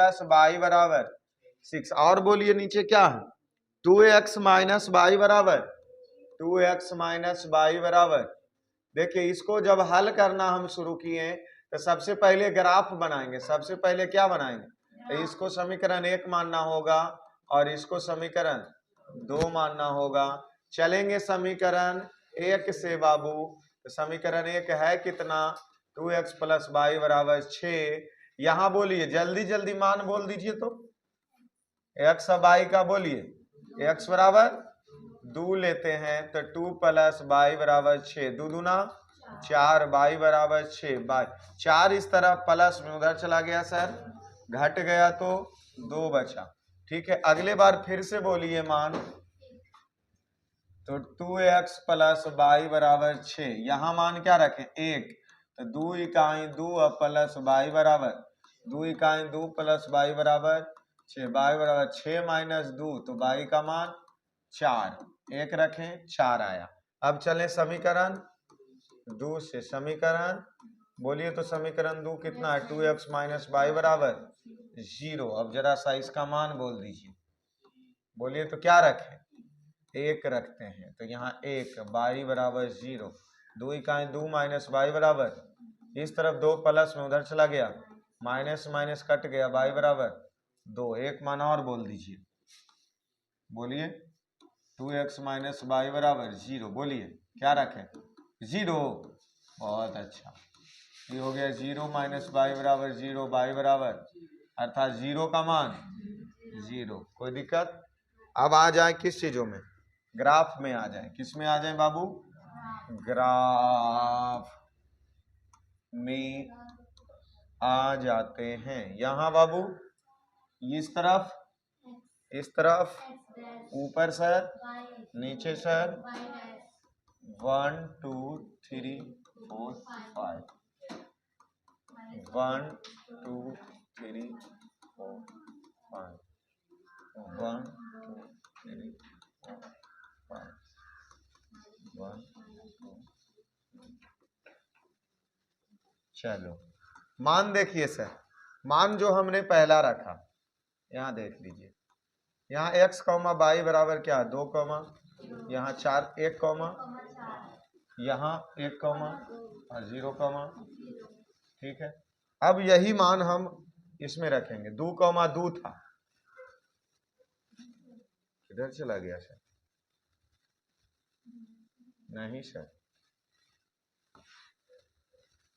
Plus Y बराबर 6। और बोलिए नीचे क्या है, 2x माइनस वाई बराबर 2x माइनस वाई बराबर। देखिए इसको जब हल करना हम शुरू किए तो सबसे पहले ग्राफ बनाएंगे। सबसे पहले क्या बनाएंगे, तो इसको समीकरण 1 मानना होगा और इसको समीकरण 2 मानना होगा। चलेंगे समीकरण 1 से बाबू, तो समीकरण 1 है कितना, 2x प्लस वाई बराबर 6। यहां बोलिए जल्दी जल्दी मान बोल दीजिए, तो x और y का बोलिए, x बराबर 2 लेते हैं तो 2 प्लस वाई बराबर 6, 2 दूना 4, वाई बराबर 6, वाई 4 इस तरफ प्लस में उधर चला गया सर, घट गया तो 2 बचा। ठीक है, अगले बार फिर से बोलिए मान, तो 2x प्लस वाई बराबर 6, यहाँ मान क्या रखें 1, तो 2 इकाई 2 प्लस वाई बराबर 2 इकाई 2 प्लस वाई बराबर 6, वाई बराबर 6 माइनस 2, तो वाई का मान 4, 1 रखें 4 आया। अब चलें समीकरण 2 से, समीकरण बोलिए तो समीकरण 2 कितना है, 2x माइनस वाई बराबर 0। अब जरा सा इसका मान बोल दीजिए, बोलिए तो क्या रखें, 1 रखते हैं, तो यहाँ 1, वाई बराबर 0, 2 इकाई 2 माइनस वाई बराबर, इस तरफ 2 प्लस में उधर चला गया, माइनस माइनस कट गया, वाई बराबर 2, 1 मान और बोल दीजिए, बोलिए 2x माइनस वाई बराबर 0, बोलिए क्या रखें 0। बहुत अच्छा, ये हो गया 0 माइनस वाई बराबर 0, वाई बराबर अर्थात 0 का मान 0। कोई दिक्कत। अब आ जाए किस चीजों में, ग्राफ में आ जाए। किस में आ जाए बाबू, ग्राफ में आ जाते हैं। यहां बाबू इस तरफ ऊपर सर, नीचे सर, 1 2 3 4 5, 1 2 3 4 5, 1 2 3 4 5, 1 2। चलो मान देखिए सर, मान जो हमने पहला रखा यहाँ देख लीजिए, यहाँ x कॉमा वाई बराबर क्या है 2 कॉमा, यहाँ 4, 1 कॉमा, यहाँ 1 कॉमा और 0 कॉमा। ठीक है, अब यही मान हम इसमें रखेंगे, 2 कॉमा 2 था, किधर चला गया सर, नहीं सर,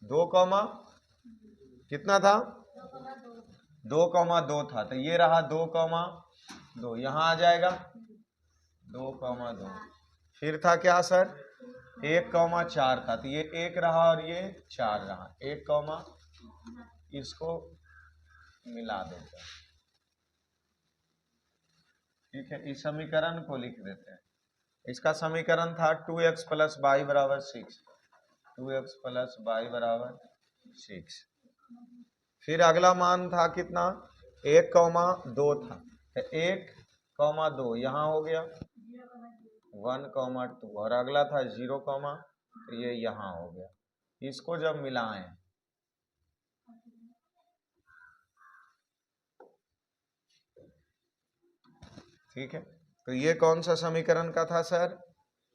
2 कॉमा कितना था, 2 कॉमा 2 था, तो ये रहा 2 कॉमा 2, यहाँ आ जाएगा 2 कॉमा 2। फिर था क्या सर, 1 कॉमा 4 था, तो ये 1 रहा और ये 4 रहा, 1 कॉमा, इसको मिला देते हैं। ठीक है, इस समीकरण को लिख देते हैं। इसका समीकरण था 2x प्लस वाई बराबर 6, 2x प्लस वाई बराबर 6। फिर अगला मान था कितना, 1 कॉमा 2 था, तो 1 कॉमा 2 यहाँ हो गया, 1 कॉमा 2, और अगला था 0 कॉमा, तो ये यहाँ हो गया। इसको जब मिलाएं, ठीक है, तो ये कौन सा समीकरण का था सर,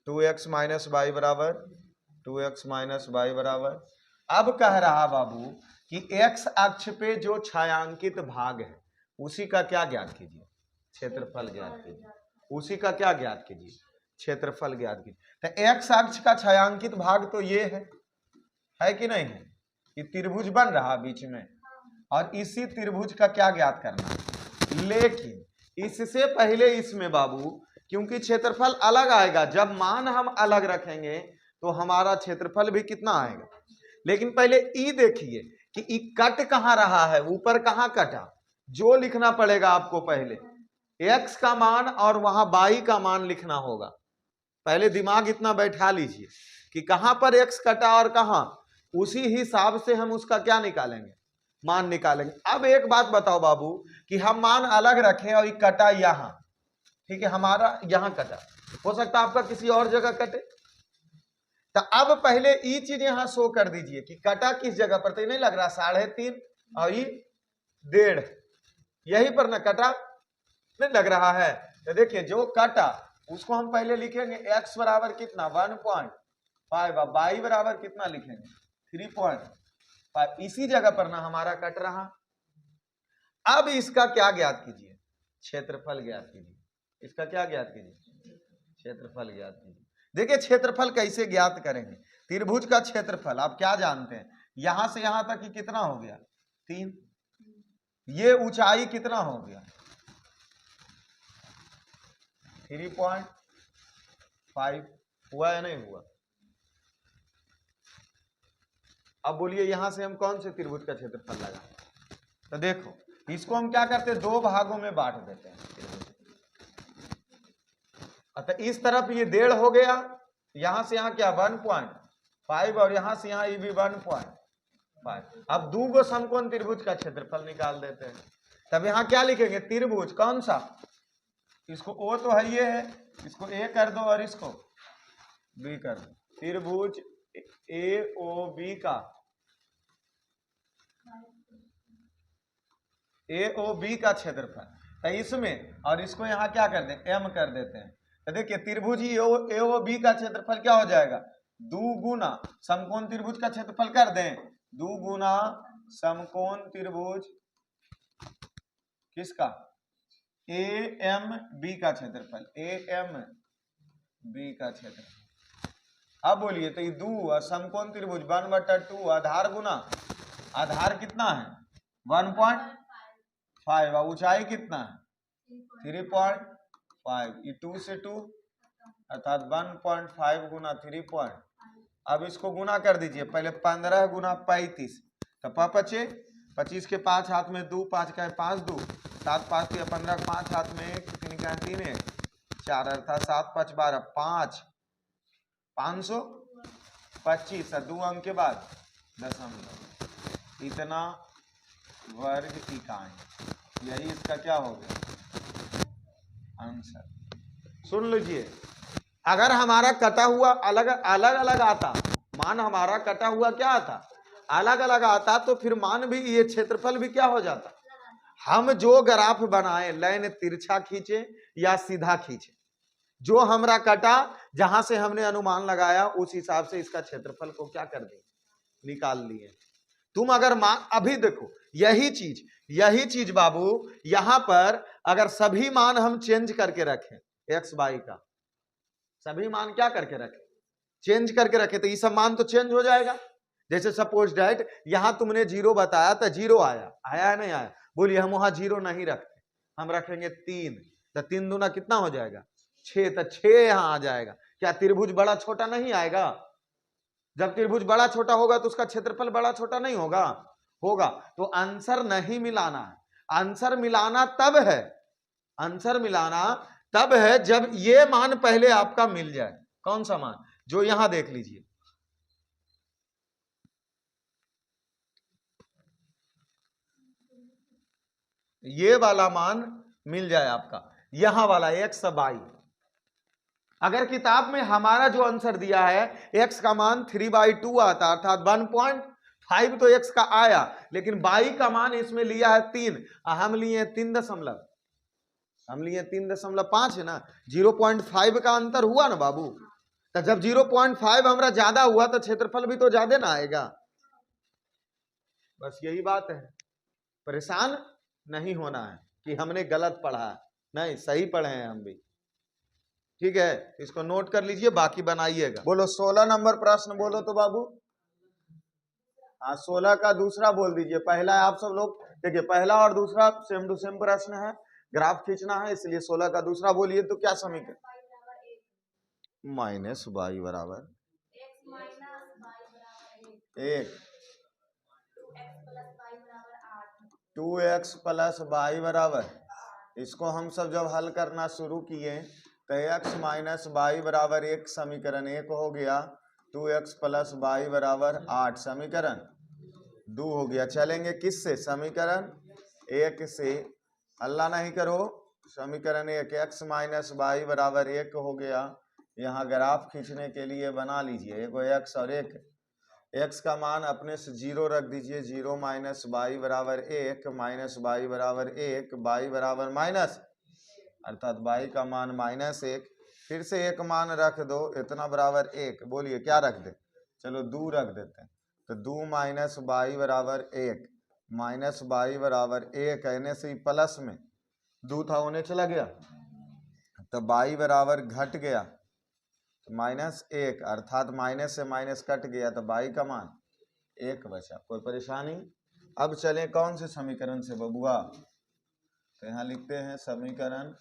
2x माइनस वाई बराबर 2x माइनस वाई बराबर। अब कह रहा बाबू कि x अक्ष पे जो छायांकित भाग है उसी का क्या ज्ञात कीजिए, क्षेत्रफल ज्ञात कीजिए, उसी का क्या ज्ञात कीजिए, क्षेत्रफल ज्ञात कीजिए। तो x अक्ष का छायांकित भाग तो ये है कि नहीं है, कि त्रिभुज बन रहा बीच में, और इसी त्रिभुज का क्या ज्ञात करना है। लेकिन इससे पहले इसमें बाबू, क्योंकि क्षेत्रफल अलग आएगा, जब मान हम अलग रखेंगे तो हमारा क्षेत्रफल भी कितना आएगा। लेकिन पहले ई देखिए कि ई कट कहां रहा है, ऊपर कहां कटा, जो लिखना पड़ेगा आपको पहले x का मान और वहां y का मान लिखना होगा। पहले दिमाग इतना बैठा लीजिए कि कहां पर x कटा और कहां, उसी हिसाब से हम उसका क्या निकालेंगे, मान निकालेंगे। अब एक बात बताओ बाबू कि हम मान अलग रखें और कटा यहां, ठीक है, हमारा यहां कटा, हो सकता है आपका किसी और जगह कटे, तो अब पहले ये चीज यहां शो कर दीजिए कि कटा किस जगह पर, तो नहीं लग रहा 3.5 और ये 1.5, यही पर ना कटा नहीं लग रहा है। तो देखिए जो कटा उसको हम पहले लिखेंगे x बराबर कितना 1.5, अब y बराबर कितना लिखेंगे 3.5। इसी जगह पर ना हमारा कट रहा। अब इसका क्या ज्ञात कीजिए, क्षेत्रफल ज्ञात कीजिए। इसका क्या ज्ञात कीजिए, क्षेत्रफल ज्ञात कीजिए। देखिए क्षेत्रफल कैसे ज्ञात करेंगे, त्रिभुज का क्षेत्रफल आप क्या जानते हैं, यहां से यहां तक कि कितना हो गया 3, ये ऊंचाई कितना हो गया 3.5, हुआ या नहीं हुआ। अब बोलिए यहां से हम कौन से त्रिभुज का क्षेत्रफल लगाएं। तो देखो इसको हम क्या करते हैं, दो भागों में बांट देते हैं। अतः इस तरफ ये 1.5 हो गया, यहां से यहां क्या 1.5 और यहां से यहां ये भी 1.5। अब दो गो समकोण त्रिभुज का क्षेत्रफल निकाल देते हैं। तब यहां क्या लिखेंगे, त्रिभुज कौन सा, इसको ओ तो है ये है, इसको ए कर दो और इसको बी कर दो। त्रिभुज ए ओ बी का क्षेत्रफल, तो इसमें और इसको यहां क्या कर दें एम कर देते हैं। तो देखिए त्रिभुज ए ओ बी का क्षेत्रफल क्या हो जाएगा, 2 गुना समकोण त्रिभुज का क्षेत्रफल कर दें, 2 गुना समकोण त्रिभुज किसका ए एम बी का क्षेत्रफल, ए एम बी का क्षेत्रफल। अब बोलिए तो ये 2 समकोण त्रिभुज 1/2 आधार गुना आधार कितना है 1.5, ऊंचाई कितना है 3.5, ये 2 से 2 अर्थात 1.5 गुना 3. अब इसको गुना कर दीजिए, पहले 15 गुना 35, तो 25 के 5 हाथ में 2, 5 का 5 2, 7 5 या 15 5 हाथ में 1, 3 का 3 1 4 अर्थात 7 5 12 5 525 और 2 अंक के बाद दशमलव, इतना वर्ग इकाई। यही इसका क्या हो गया आंसर। सुन लीजिए, अगर हमारा कटा हुआ अलग अलग आता, मान हमारा कटा हुआ क्या आता अलग अलग आता, तो फिर मान भी ये क्षेत्रफल भी क्या हो जाता। हम जो ग्राफ बनाए लाइन तिरछा खींचे या सीधा खींचे, जो हमरा कटा जहां से हमने अनुमान लगाया उस हिसाब से इसका क्षेत्रफल को क्या कर दिए निकाल लिए। तुम अगर मान अभी देखो यही चीज बाबू यहां पर अगर सभी मान हम चेंज करके रखें, एक्स वाई का सभी मान क्या करके रखें चेंज करके रखे, तो ये सब मान तो चेंज हो जाएगा। जैसे सपोज डैट यहां तुमने 0 बताया तो 0 आया है नहीं आया, बोलिए हम वहां 0 नहीं रखते, हम रखेंगे 3, तो 3 दूना कितना हो जाएगा 6, तो 6 यहां आ जाएगा। क्या त्रिभुज बड़ा छोटा नहीं आएगा, जब त्रिभुज बड़ा छोटा होगा तो उसका क्षेत्रफल बड़ा छोटा नहीं होगा, होगा। तो आंसर नहीं मिलाना है, आंसर मिलाना तब है जब ये मान पहले आपका मिल जाए। कौन सा मान, जो यहां देख लीजिए, ये वाला मान मिल जाए आपका, यहां वाला x बाई। अगर किताब में हमारा जो आंसर दिया है x का मान 3/2 आता अर्थात 1.5 तो x का आया, लेकिन y का मान इसमें लिया है 3, हम लिए 3.5 है ना, 0.5 का अंतर हुआ ना बाबू। तो जब 0.5 हमारा ज्यादा हुआ तो क्षेत्रफल भी तो ज्यादा ना आएगा। बस यही बात है, परेशान नहीं होना है कि हमने गलत पढ़ा है, नहीं सही पढ़े हैं हम भी। ठीक है, इसको नोट कर लीजिए, बाकी बनाइएगा। बोलो 16 नंबर प्रश्न बोलो तो बाबू। हाँ 16 का दूसरा बोल दीजिए, पहला आप सब लोग देखिए, पहला और दूसरा सेम टू सेम प्रश्न है, ग्राफ खींचना है, इसलिए 16 का दूसरा बोलिए तो क्या समीकरण माइनस वाई बराबर 1, 2x प्लस वाई बराबर, इसको हम सब जब हल करना शुरू किए तो x माइनस वाई बराबर 1 समीकरण 1 हो गया, 2x प्लस वाई बराबर 8 समीकरण 2 हो गया। चलेंगे किससे, समीकरण 1 से, हल्ला नहीं करो, समीकरण 1 x माइनस वाई बराबर 1 हो गया। यहाँ ग्राफ खींचने के लिए बना लीजिए, एक x और एक x का मान अपने से 0 रख दीजिए, 0 माइनस y बराबर 1 माइनस y बराबर 1 y बराबर माइनस, अर्थात y का मान -1, फिर से एक मान रख दो, इतना बराबर 1, बोलिए क्या रख दे, चलो 2 रख देते हैं, तो 2 माइनस y बराबर 1 माइनस y बराबर 1 कहने से ही प्लस में 2 था होने चला गया, तो y बराबर घट गया -1, अर्थात माइनस से माइनस कट गया तो y का मान 1 बचा। कोई परेशानी? अब चलें कौन से समीकरण से बबुआ, तो यहाँ लिखते हैं समीकरण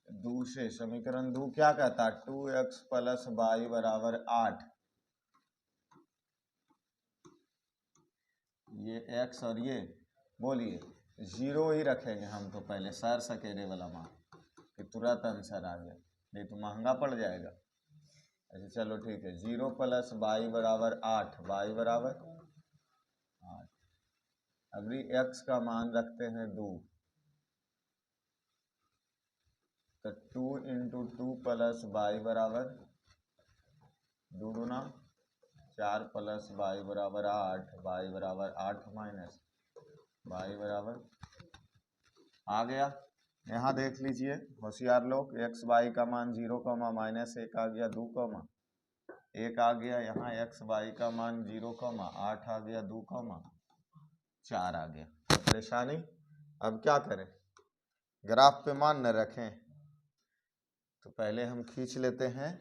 2 से। समीकरण 2 क्या कहता है, 2x प्लस y बराबर 8, ये x और ये बोलिए 0 ही रखेंगे हम तो पहले सर सकेरे वाला मान, कि तुरंत आंसर आ गया, नहीं तो महंगा पड़ जाएगा। अच्छा चलो ठीक है, 0 प्लस y बराबर 8, y बराबर 8, अभी x का मान रखते हैं 2, तो 2 इंटू 2 प्लस y बराबर 2 दूना 4 प्लस y बराबर 8, y बराबर 8 माइनस y बराबर आ गया। यहाँ देख लीजिए होशियार लोग, x y का मान 0, -1 आ गया, 2, 1 आ गया, यहाँ x y का मान 0, 8 आ गया, 2, 4 आ गया। तो परेशानी? अब क्या करें, ग्राफ पे मान न रखें, तो पहले हम खींच लेते हैं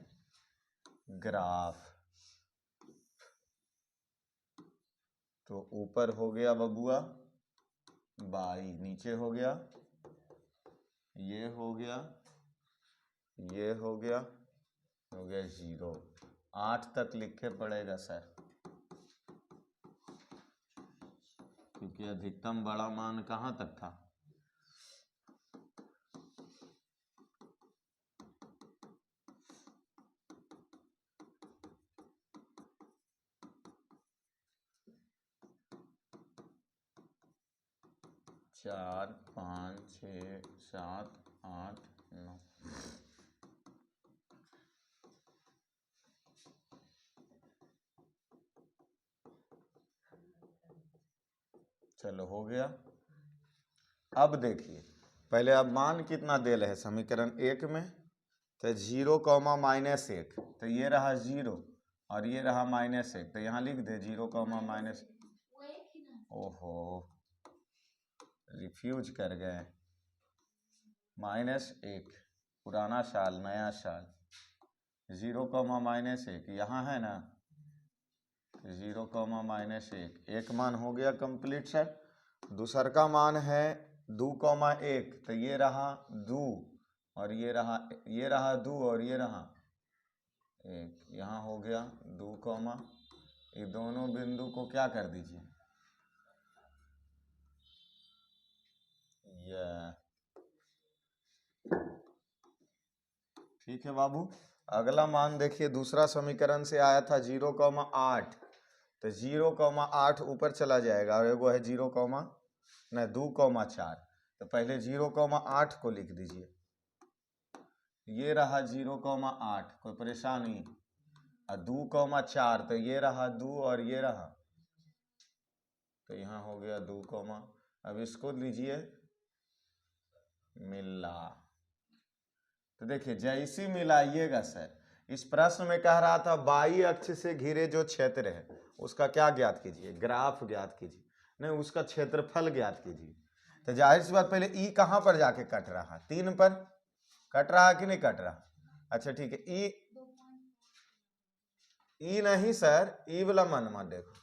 ग्राफ। तो ऊपर हो गया बबुआ y, नीचे हो गया, ये हो गया, ये हो गया 0, 8 तक लिखे पड़ेगा सर, क्योंकि अधिकतम बड़ा मान कहाँ तक था, चार, 5, 6, 7, 8, 9। चलो हो गया। अब देखिए पहले अब मान कितना दे रहे हैं समीकरण 1 में, तो 0, -1, तो ये रहा 0 और ये रहा -1, तो यहाँ लिख दे 0, माइनस, ओहो रिफ्यूज कर गए, -1, पुराना साल नया साल, 0, -1 यहाँ है ना, 0, -1, एक मान हो गया कंप्लीट सर। दूसर का मान है 2, 1, तो ये रहा 2 और ये रहा 2 और ये रहा 1, यहाँ हो गया 2, ये दोनों बिंदु को क्या कर दीजिए, ये ठीक है बाबू। अगला मान देखिए, दूसरा समीकरण से आया था 0, 8, तो 0, 8 ऊपर चला जाएगा, और एगो है 0, 2, 4, तो पहले 0, 8 को लिख दीजिए, ये रहा 0, 8, कोई परेशानी, और 2, 4, तो ये रहा 2 और ये रहा, तो यहाँ हो गया 2, अब इसको लीजिए मिला, तो देखिए जैसी मिलाइएगा सर, इस प्रश्न में कह रहा था बाई अक्ष से घिरे जो क्षेत्र है उसका क्या ज्ञात कीजिए, ग्राफ ज्ञात कीजिए, नहीं उसका क्षेत्रफल ज्ञात कीजिए। तो जाहिर सी बात, पहले ई कहाँ पर जाके कट रहा है, 3 पर कट रहा है कि नहीं कट रहा, अच्छा ठीक है, ई नहीं सर, ई वाला मान मत देखो,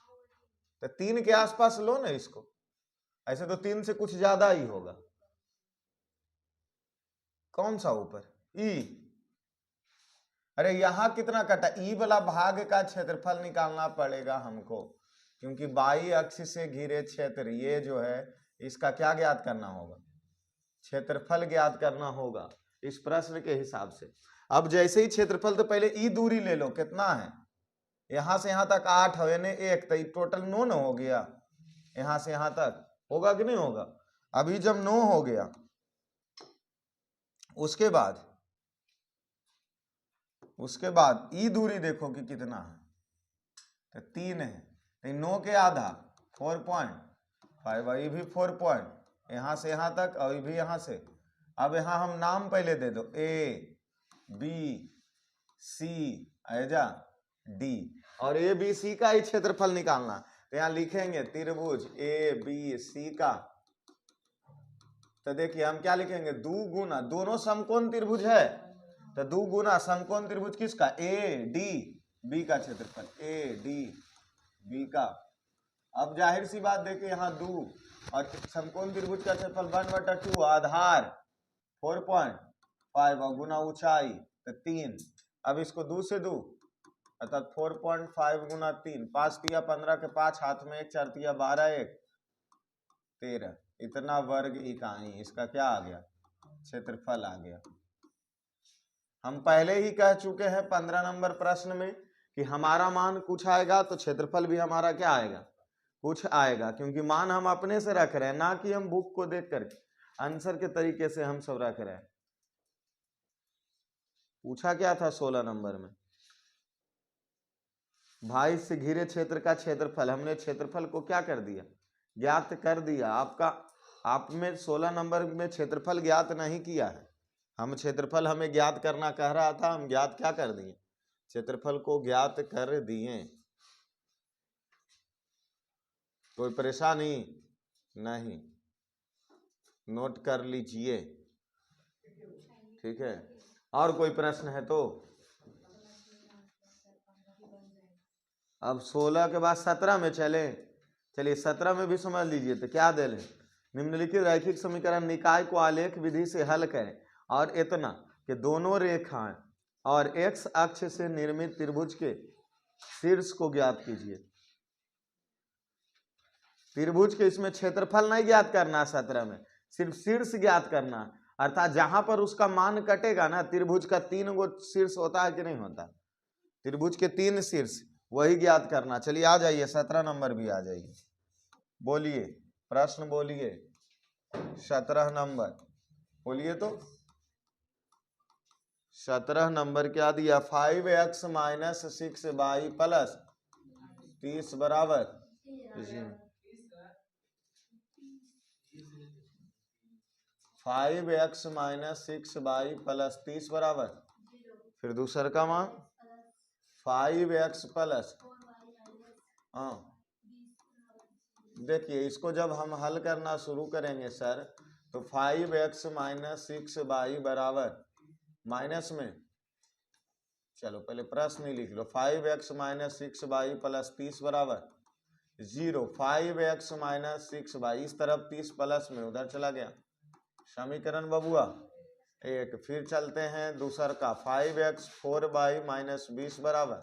तो 3 के आसपास लो ना इसको, ऐसे तो 3 से कुछ ज्यादा ही होगा, कौन सा ऊपर ई, अरे यहां कितना कटा, ई वाला भाग का क्षेत्रफल निकालना पड़ेगा हमको, क्योंकि बाई अक्ष से घिरे क्षेत्र ये जो है इसका क्या ज्ञात करना होगा, क्षेत्रफल ज्ञात करना होगा इस प्रश्न के हिसाब से। अब जैसे ही क्षेत्रफल, तो पहले ई दूरी ले लो, कितना है, यहां से यहां तक 8 है ने 1, तो टोटल 9 न हो गया, यहां से यहां तक होगा कि नहीं होगा। अभी जब 9 हो गया, उसके बाद ई दूरी देखो कि कितना है, तो 3 है, तो 9 के आधा 4.5, ये भी 4 पॉइंट, यहाँ से यहाँ तक और ये भी यहाँ से। अब यहाँ हम नाम पहले दे दो, ए बी सी ऐजा डी, और ए बी सी का ही क्षेत्रफल निकालना। तो यहाँ लिखेंगे त्रिभुज ए बी सी का, तो देखिए हम क्या लिखेंगे, 2 गुना, दोनों समकोण त्रिभुज है, तो 2 गुना समकोण त्रिभुज किसका, ए डी बी का क्षेत्रफल, ए डी बी का। अब जाहिर सी बात देखिए यहाँ 2 और समकोण त्रिभुज का क्षेत्रफल 1/2, आधार 4.5 और गुना ऊंचाई तो 3। अब इसको 2 से 2 अर्थात 4.5 गुना 3, 5 तिया 15 के 5 हाथ में 1, 4 तिया 12, 1 13, इतना वर्ग इकाई इसका क्या आ गया, क्षेत्रफल आ गया। हम पहले ही कह चुके हैं 15 नंबर प्रश्न में कि हमारा मान कुछ आएगा तो क्षेत्रफल भी हमारा क्या आएगा, कुछ आएगा, क्योंकि मान हम अपने से रख रहे हैं, ना कि हम बुक को देख करके आंसर के तरीके से हम सब रख रहे हैं। पूछा क्या था 16 नंबर में, 22 से घिरे क्षेत्र का क्षेत्रफल, हमने क्षेत्रफल को क्या कर दिया, ज्ञात कर दिया। आप में 16 नंबर में क्षेत्रफल ज्ञात नहीं किया है, हम क्षेत्रफल हमें ज्ञात करना कह रहा था, हम ज्ञात क्या कर दिए, क्षेत्रफल को ज्ञात कर दिए। कोई परेशानी नहीं, नोट कर लीजिए, ठीक है। और कोई प्रश्न है तो अब 16 के बाद 17 में चलिए 17 में भी समझ लीजिए। तो क्या दे रहे, निम्नलिखित रैखिक समीकरण निकाय को आलेख विधि से हल करें और इतना कि दोनों रेखाएं और x अक्ष से निर्मित त्रिभुज के शीर्ष को ज्ञात कीजिए। त्रिभुज के इसमें क्षेत्रफल नहीं ज्ञात करना, 17 में सिर्फ शीर्ष ज्ञात करना, अर्थात जहां पर उसका मान कटेगा ना, त्रिभुज का 3 गो शीर्ष होता है कि नहीं होता, त्रिभुज के 3 शीर्ष, वही ज्ञात करना। चलिए आ जाइए 17 नंबर भी आ जाइए, बोलिए प्रश्न बोलिए, 17 नंबर बोलिए। तो 17 नंबर क्या दिया, 5x - 6y + 30 बराबर 5x - 6y + 30 बराबर, फिर दूसर का मान 5x + हाँ, देखिए इसको जब हम हल करना शुरू करेंगे सर, तो 5x - 6y बराबर माइनस में, चलो पहले प्रश्न ही लिख लो, 5x - 6y + 30 बराबर 0। 5x - 6y इस तरफ 30 प्लस में उधर चला गया, समीकरण बबुआ 1। फिर चलते हैं दूसर का, 5x 4y - 20 बराबर,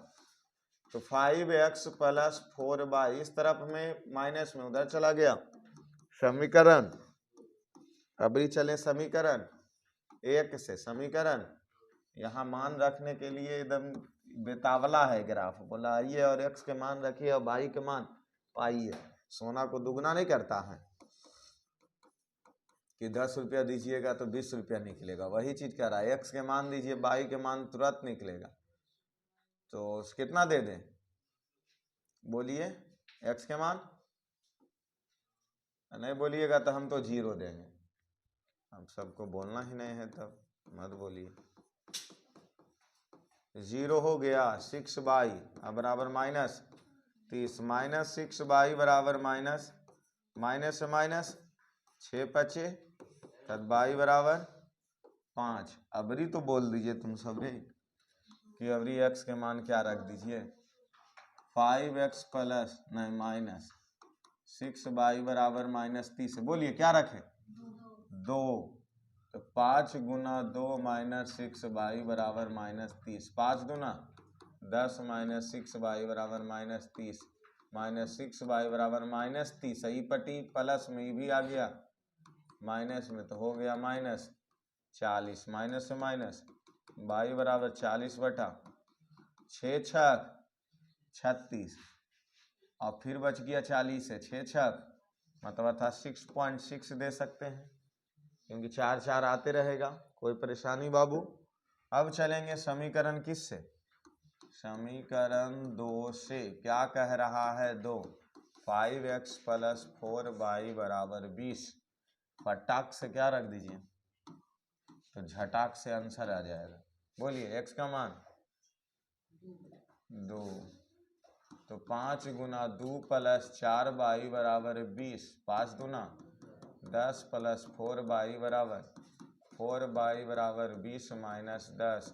तो 5x + 4y इस तरफ में माइनस में उधर चला गया, समीकरण। अभी चले समीकरण 1 से, समीकरण यहाँ मान रखने के लिए एकदम बेतावला है ग्राफ, बोला आइए और x के मान रखिए और y के मान पाइए। सोना को दुगना नहीं करता है कि 10 रुपया दीजिएगा तो 20 रुपया निकलेगा, वही चीज कह रहा है, x के मान दीजिए y के मान तुरंत निकलेगा। तो कितना दे दें, बोलिए x के मान, नहीं बोलिएगा तो हम तो 0 देंगे, हम सबको बोलना ही नहीं है तब मत बोलिए। 0 हो गया, 6y बराबर -30, -6y बराबर माइनस से माइनस 6 बचे, तब y बराबर 5। अबरी तो बोल दीजिए तुम सभी कि अबरी x के मान क्या रख दीजिए, 5x + नहीं -6y बराबर -30, बोलिए क्या रखे, 2। तो 5 गुना 2 - 6y बराबर -30, 5 दूना 10 - 6y बराबर -30, -6y बराबर -30, सही पट्टी प्लस में भी आ गया, माइनस में तो हो गया -40, माइनस से माइनस y बराबर 40/6 छक 36, और फिर बच गया 40 से 6 छक मतलब था 6.6 दे सकते हैं, क्योंकि 4 4 आते रहेगा, कोई परेशानी बाबू। अब चलेंगे समीकरण किस से, समीकरण 2 से क्या कह रहा है? 2 5x + 4y = 20। फटाक से क्या रख दीजिए तो झटाक से आंसर आ जाएगा। बोलिए x का मान 2, तो 5 × 2 + 4y = 20। 5 दूना 10 + 4y = 4y = 20 - 10,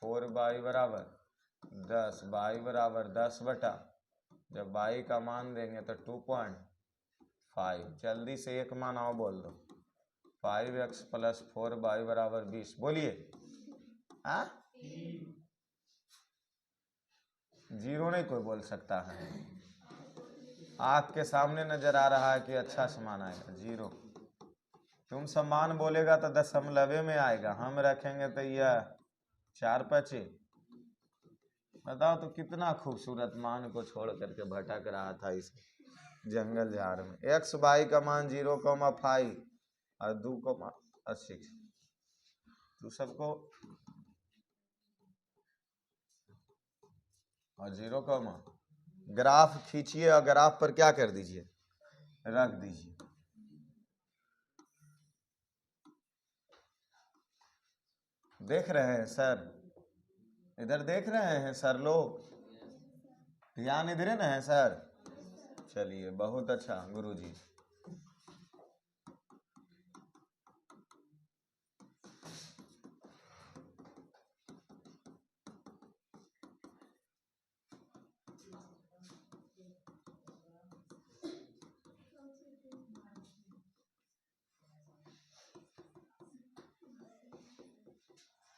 4y = 10, y = 10 बटा, जब y का मान देंगे तो 2.5। जल्दी से एक मान आओ बोल दो। 5x + 4y = 20। बोलिए। हाँ, 0 नहीं कोई बोल सकता है। आँख के सामने नजर आ रहा है कि अच्छा समान आएगा। 0 तुम समान बोलेगा तो दशमलवे में आएगा, हम रखेंगे तो यह 4 × 5। बताओ तो कितना खूबसूरत मान को छोड़ करके भटक रहा था इस जंगल झाड़ में। x y का मान 0,5 और 2,6। तो सबको और 0, ग्राफ खींचिए और ग्राफ पर क्या कर दीजिए, रख दीजिए। देख रहे हैं सर? इधर देख रहे हैं सर लोग? ध्यान इधर ना है सर? चलिए बहुत अच्छा गुरुजी।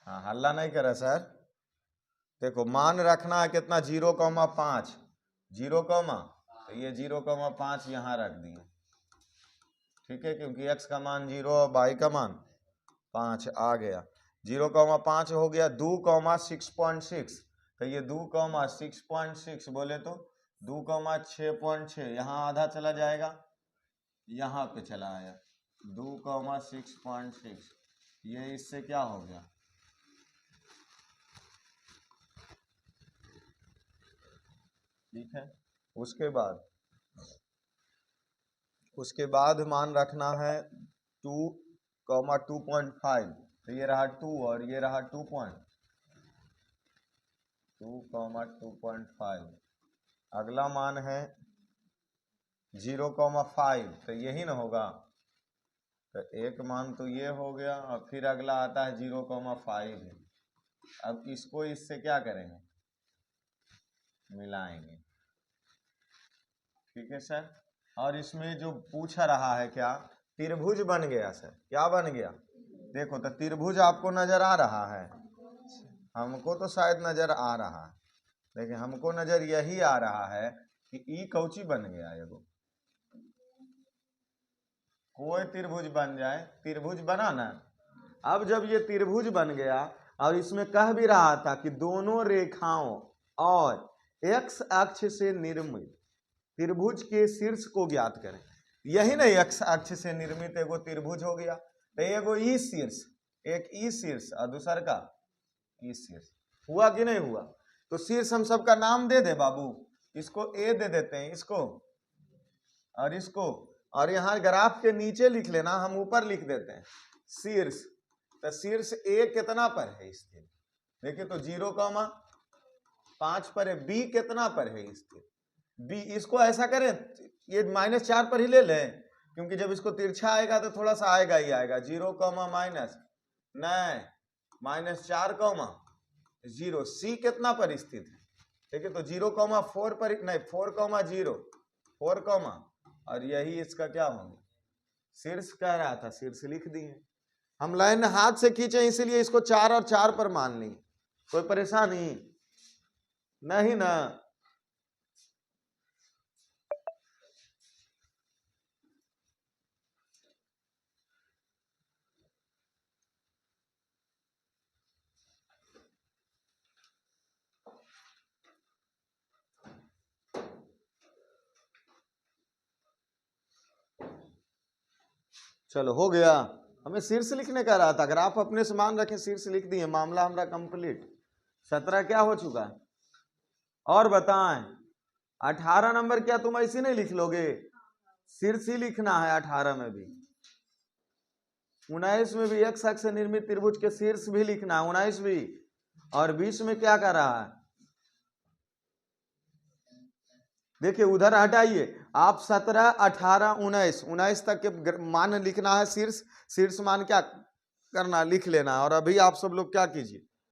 हाँ, हल्ला नहीं करे सर। देखो मान रखना है कितना, 0,5, 0, तो ये 0,5 यहाँ रख दिए। ठीक है, क्योंकि x का मान 0 और y का मान 5 आ गया। 0,5 हो गया। 2,6.6, तो ये 2,6.6 बोले तो 2,6.6, यहाँ आधा चला जाएगा, यहाँ पे चला आया 2,6.6। ये इससे क्या हो गया, ठीक है। उसके बाद मान रखना है 2,2.5, तो ये रहा 2 और ये रहा 2,5। अगला मान है 0,5, तो यही ना होगा। तो एक मान तो ये हो गया और फिर अगला आता है 0,5 है। अब इसको इससे क्या करेंगे, मिलाएंगे। ठीक है सर। और इसमें जो पूछ रहा है क्या, त्रिभुज बन गया सर। क्या बन गया? देखो तो त्रिभुज आपको नजर आ रहा है, हमको तो शायद नजर आ रहा है, लेकिन हमको नजर यही आ रहा है कि ई कौची बन गया। एगो कोई त्रिभुज बन जाए, त्रिभुज बना ना। अब जब ये त्रिभुज बन गया और इसमें कह भी रहा था कि दोनों रेखाओं और x अक्ष से निर्मित त्रिभुज के शीर्ष को ज्ञात करें। यही नहीं, x अक्ष से निर्मित एगो त्रिभुज हो गया, तो एगो ई शीर्ष, एक ई शीर्ष और दूसर का ई शीर्ष। हुआ कि नहीं हुआ? तो शीर्ष हम सबका नाम दे दे बाबू। इसको ए दे देते हैं, इसको और इसको, और यहाँ ग्राफ के नीचे लिख लेना, हम ऊपर लिख देते हैं शीर्ष। तो शीर्ष ए कितना पर है स्थिर? देखिए तो 0,5 पर है। बी कितना पर है स्थिर? बी, इसको ऐसा करें, ये -4 पर ही ले लें, क्योंकि जब इसको तिरछा आएगा तो थोड़ा सा आएगा ही आएगा। 0, माइनस नहीं, -4, 0। सी कितना पर स्थित है? ठीक है, तो 0,4 पर नहीं, 4,0, 4, और यही इसका क्या होगा, शीर्ष कह रहा था, शीर्ष लिख दिए। हम लाइन हाथ से खींचे इसीलिए इसको 4 और 4 पर मान ली। कोई परेशानी नहीं ना? चलो हो गया। हमें शीर्ष लिखने का रहा था, अगर आप अपने से मान रखें शीर्ष लिख दिए, मामला हमारा कंप्लीट। 17 क्या हो चुका है? और बताएं 18 नंबर क्या तुम ऐसे नहीं लिख लोगे, शीर्ष ही लिखना है 18 में भी। 19 में भी एक्स अक्ष से निर्मित त्रिभुज के शीर्ष भी लिखना है, 19 भी। और 20 में क्या कर रहा है, देखिए उधर हटाइए आप 17, 18, 19, 19 तक के मान लिखना है, शीर्ष मान क्या करना लिख लेना। और अभी आप सब लोग क्या कीजिए,